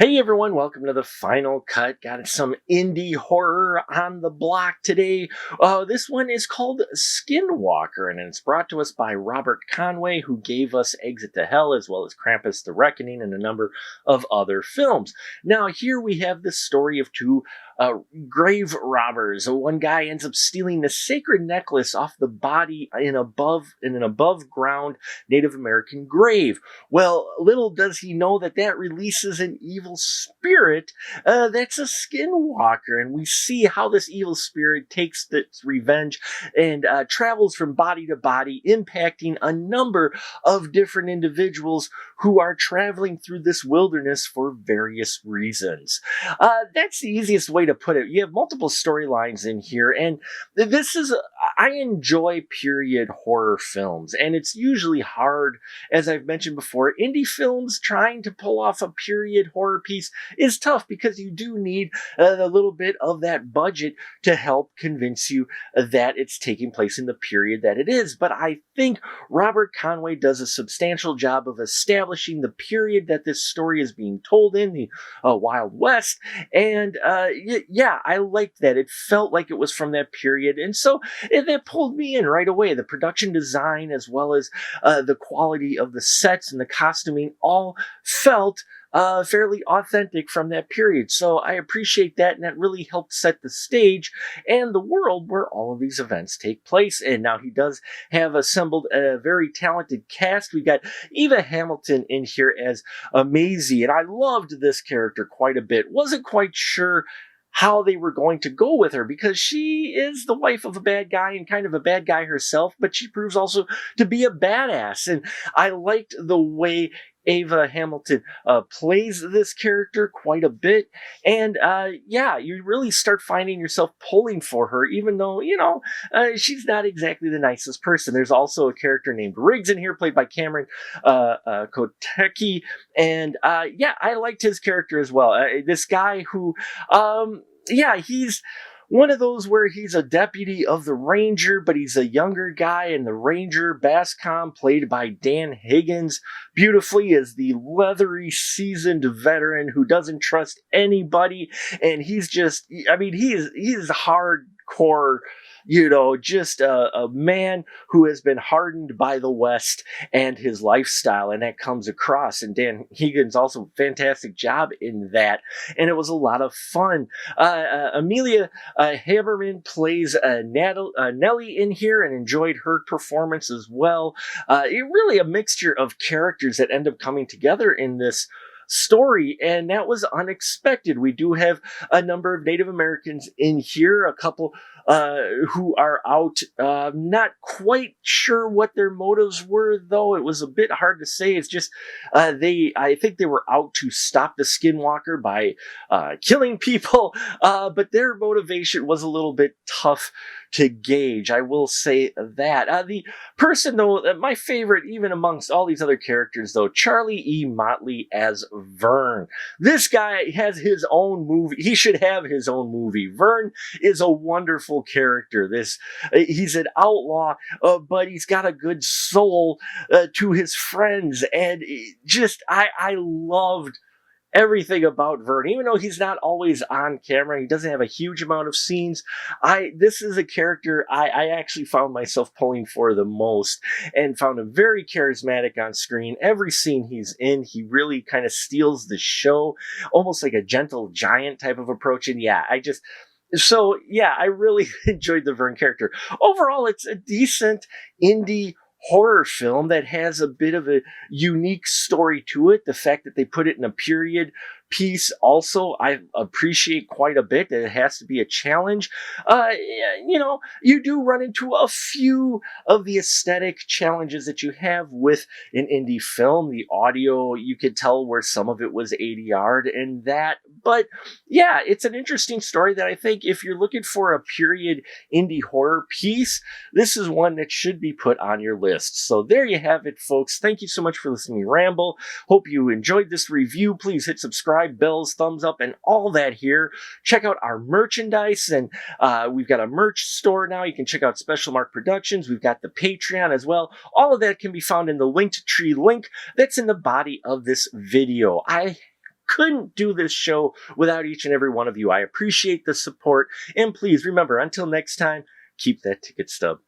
Hey everyone, welcome to the final cut. Got some indie horror on the block today. This one is called Skinwalker, and it's brought to us by Robert Conway, who gave us Exit to Hell as well as Krampus the Reckoning and a number of other films. Now, here we have the story of two grave robbers. One guy ends up stealing the sacred necklace off the body in an above ground Native American grave. Well, little does he know that that releases an evil spirit that's a skinwalker, and we see how this evil spirit takes its revenge and travels from body to body, impacting a number of different individuals who are traveling through this wilderness for various reasons. That's the easiest way to put it. You have multiple storylines in here, and I enjoy period horror films, and it's usually hard, as I've mentioned before. Indie films trying to pull off a period horror piece is tough because you do need a little bit of that budget to help convince you that it's taking place in the period that it is. But I think Robert Conway does a substantial job of establishing the period that this story is being told in, the Wild West. And yeah, I liked that. It felt like it was from that period. And so that pulled me in right away. The production design, as well as the quality of the sets and the costuming, all felt fairly authentic from that period. So I appreciate that, and that really helped set the stage and the world where all of these events take place. And now he does have assembled a very talented cast. We got Eva Hamilton in here as Maisie, and I loved this character quite a bit. Wasn't quite sure how they were going to go with her, because she is the wife of a bad guy and kind of a bad guy herself, but she proves also to be a badass. And I liked the way Ava Hamilton plays this character quite a bit. And yeah, you really start finding yourself pulling for her, even though, she's not exactly the nicest person. There's also a character named Riggs in here, played by Cameron Kotecki. And yeah, I liked his character as well. This guy who, yeah, he's one of those where he's a deputy of the Ranger, but he's a younger guy, and the Ranger, Bascom, played by Dan Higgins, beautifully as the leathery, seasoned veteran who doesn't trust anybody, and he's just, he's hardcore, just a man who has been hardened by the West and his lifestyle, and that comes across. And Dan Higgins also a fantastic job in that, and it was a lot of fun. Amelia Haberman plays Nellie in here, and enjoyed her performance as well. Really a mixture of characters that end up coming together in this story, and that was unexpected. We do have a number of Native Americans in here, a couple who are out. Not quite sure what their motives were, though. It was a bit hard to say. It's just I think they were out to stop the Skinwalker by killing people, but their motivation was a little bit tough to gauge. I will say that. The person, though, my favorite, even amongst all these other characters, though, Charlie E. Motley as Vern. This guy has his own movie. He should have his own movie. Vern is a wonderful character. He's an outlaw, but he's got a good soul to his friends, and I loved everything about Vern. Even though he's not always on camera, he doesn't have a huge amount of scenes. This is a character I actually found myself pulling for the most, and found him very charismatic on screen. Every scene he's in, he really kind of steals the show, almost like a gentle giant type of approach. And yeah, I really enjoyed the Vern character. Overall, it's a decent indie horror film that has a bit of a unique story to it. The fact that they put it in a period piece also I appreciate quite a bit. That it has to be a challenge. You do run into a few of the aesthetic challenges that you have with an indie film. The audio, you could tell where some of it was ADR'd and that. But yeah, it's an interesting story that I think if you're looking for a period indie horror piece, this is one that should be put on your list. So there you have it, folks. Thank you so much for listening to me ramble. Hope you enjoyed this review. Please hit subscribe, bells, thumbs up, and all that here. Check out our merchandise, and we've got a merch store now. You can check out Special Mark Productions. We've got the Patreon as well. All of that can be found in the Linktree link that's in the body of this video. I couldn't do this show without each and every one of you. I appreciate the support. And please remember, until next time, keep that ticket stub.